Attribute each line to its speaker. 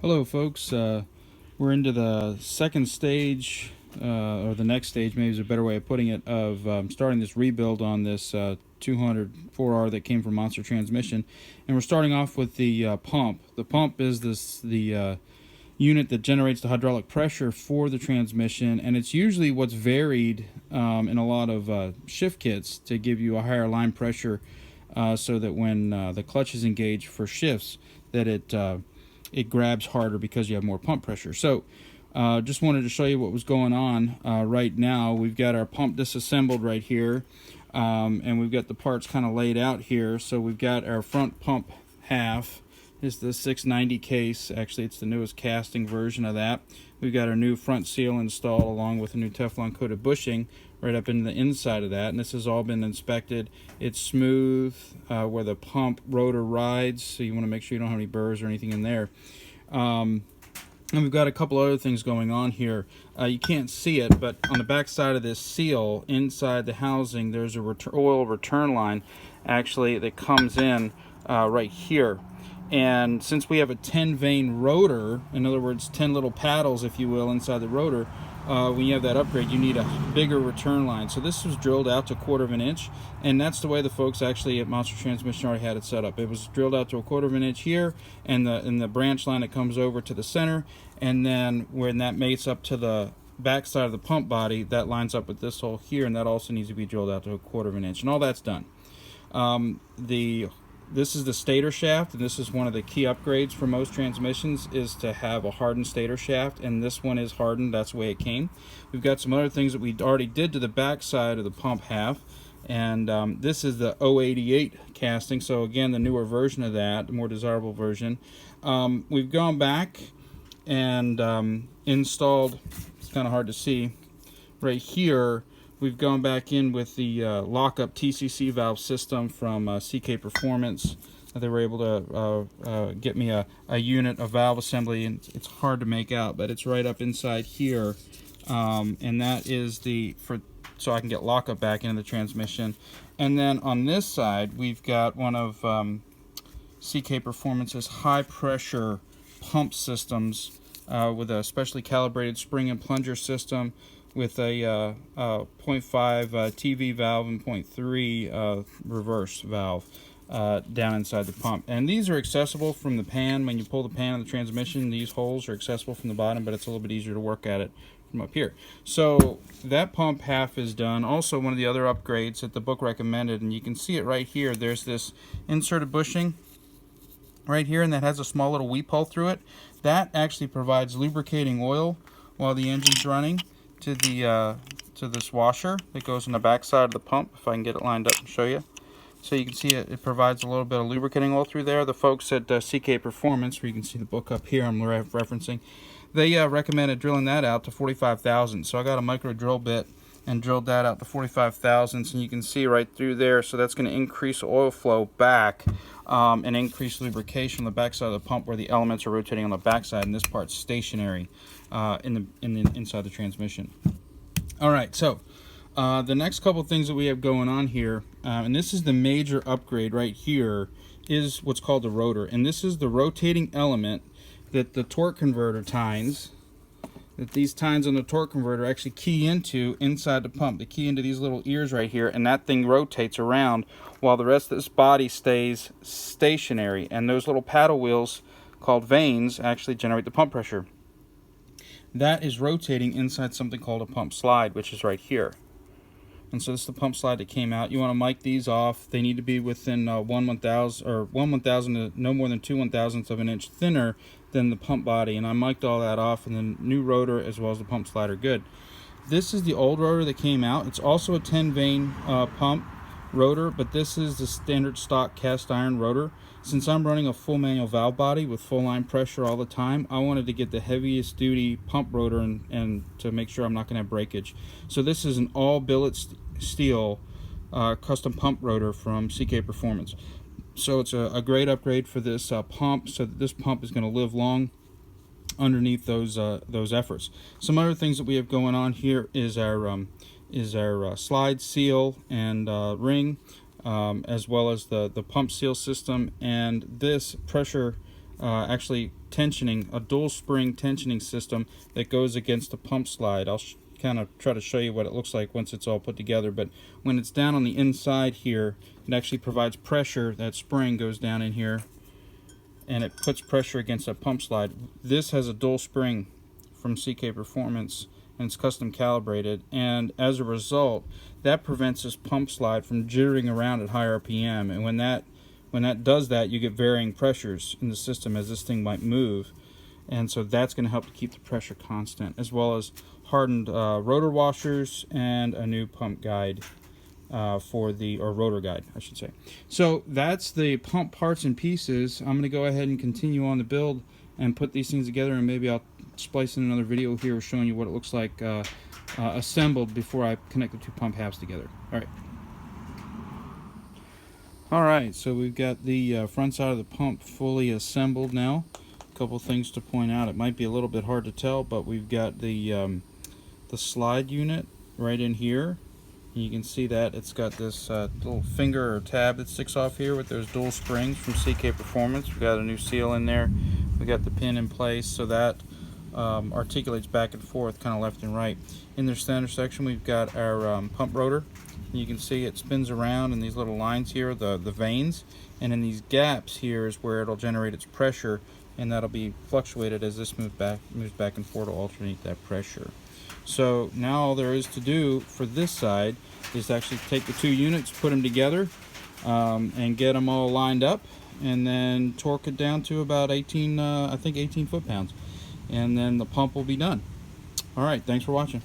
Speaker 1: Hello folks, we're into the second stage, or the next stage maybe is a better way of putting it, of starting this rebuild on this 200 4R that came from Monster Transmission. And we're starting off with the pump. The pump is the unit that generates the hydraulic pressure for the transmission, and it's usually what's varied in a lot of shift kits to give you a higher line pressure, so that when the clutch is engaged for shifts, that it grabs harder because you have more pump pressure. So just wanted to show you what was going on right now. We've got our pump disassembled right here, and we've got the parts kind of laid out here. So we've got our front pump half. Is the 690 case. Actually, it's the newest casting version of that. We've got our new front seal installed along with a new Teflon coated bushing right up in the inside of that, and this has all been inspected. It's smooth where the pump rotor rides, so you want to make sure you don't have any burrs or anything in there. And we've got a couple other things going on here. You can't see it, but on the back side of this seal, inside the housing, there's a oil return line actually that comes in right here. And since we have a 10 vein rotor, in other words 10 little paddles if you will inside the rotor, when you have that upgrade you need a bigger return line. So this was drilled out to 1/4 of an inch, and that's the way the folks actually at Monster Transmission already had it set up. It was drilled out to 1/4 of an inch here, and the branch line that comes over to the center, and then when that mates up to the back side of the pump body, that lines up with this hole here, and that also needs to be drilled out to 1/4 of an inch, and all that's done. This is the stator shaft, and this is one of the key upgrades for most transmissions, is to have a hardened stator shaft, and this one is hardened. That's the way it came. We've got some other things that we already did to the back side of the pump half, and this is the 088 casting, so again the newer version of that, the more desirable version. We've gone back and installed, it's kind of hard to see right here, we've gone back in with the lockup TCC valve system from CK Performance. They were able to get me a unit, a valve assembly, and it's hard to make out, but it's right up inside here, and that is so I can get lockup back into the transmission. And then on this side, we've got one of CK Performance's high pressure pump systems with a specially calibrated spring and plunger system, with a 0.5 TV valve and 0.3 reverse valve down inside the pump. And these are accessible from the pan. When you pull the pan of the transmission, these holes are accessible from the bottom, but it's a little bit easier to work at it from up here. So that pump half is done. Also, one of the other upgrades that the book recommended, and you can see it right here, there's this inserted bushing right here, and that has a small little weep hole through it. That actually provides lubricating oil while the engine's running to this washer that goes on the back side of the pump. If I can get it lined up and show you. So you can see it provides a little bit of lubricating oil through there. The folks at CK Performance, where you can see the book up here I'm referencing, they recommended drilling that out to 45 thousandths. So I got a micro drill bit and drilled that out to 45 thousandths, and you can see right through there. So that's going to increase oil flow back and increase lubrication on the back side of the pump, where the elements are rotating on the back side, and this part's stationary inside the transmission. All right, so the next couple things that we have going on here, and this is the major upgrade right here, is what's called the rotor. And this is the rotating element that the torque converter tines, that these tines on the torque converter actually key into inside the pump. They key into these little ears right here, and that thing rotates around while the rest of this body stays stationary. And those little paddle wheels called vanes actually generate the pump pressure. That is rotating inside something called a pump slide, which is right here. And so this is the pump slide that came out. You want to mic these off. They need to be within 1/1000 or 1/1000 to no more than 2/1000ths of an inch thinner than the pump body. And I mic'd all that off, and the new rotor as well as the pump slide are good. This is the old rotor that came out. It's also a 10 vein pump rotor, but this is the standard stock cast iron rotor. Since I'm running a full manual valve body with full line pressure all the time, I wanted to get the heaviest duty pump rotor and to make sure I'm not going to have breakage. So this is an all billet steel custom pump rotor from CK Performance. So it's a great upgrade for this pump, so that this pump is going to live long underneath those efforts. Some other things that we have going on here is our slide seal and ring, as well as the pump seal system, and this pressure actually tensioning, a dual spring tensioning system that goes against the pump slide. I'll kind of try to show you what it looks like once it's all put together, but when it's down on the inside here, it actually provides pressure. That spring goes down in here and it puts pressure against that pump slide. This has a dual spring from CK Performance, and it's custom calibrated, and as a result that prevents this pump slide from jittering around at high RPM, and when that does that, you get varying pressures in the system as this thing might move, and so that's going to help to keep the pressure constant, as well as hardened rotor washers and a new pump guide or rotor guide, I should say. So that's the pump parts and pieces. I'm going to go ahead and continue on the build and put these things together, and maybe I'll splice in another video here showing you what it looks like assembled before I connect the two pump halves together. Alright, so we've got the front side of the pump fully assembled now. A couple things to point out. It might be a little bit hard to tell, but we've got the slide unit right in here. You can see that it's got this little finger or tab that sticks off here with those dual springs from CK Performance. We've got a new seal in there. We've got the pin in place so that articulates back and forth, kind of left and right. In the center section we've got our pump rotor. You can see it spins around in these little lines here, the veins, and in these gaps here is where it'll generate its pressure, and that'll be fluctuated as this moves back and forth to alternate that pressure. So now all there is to do for this side is actually take the two units, put them together, and get them all lined up, and then torque it down to about 18 foot-pounds, and then the pump will be done. All right, thanks for watching.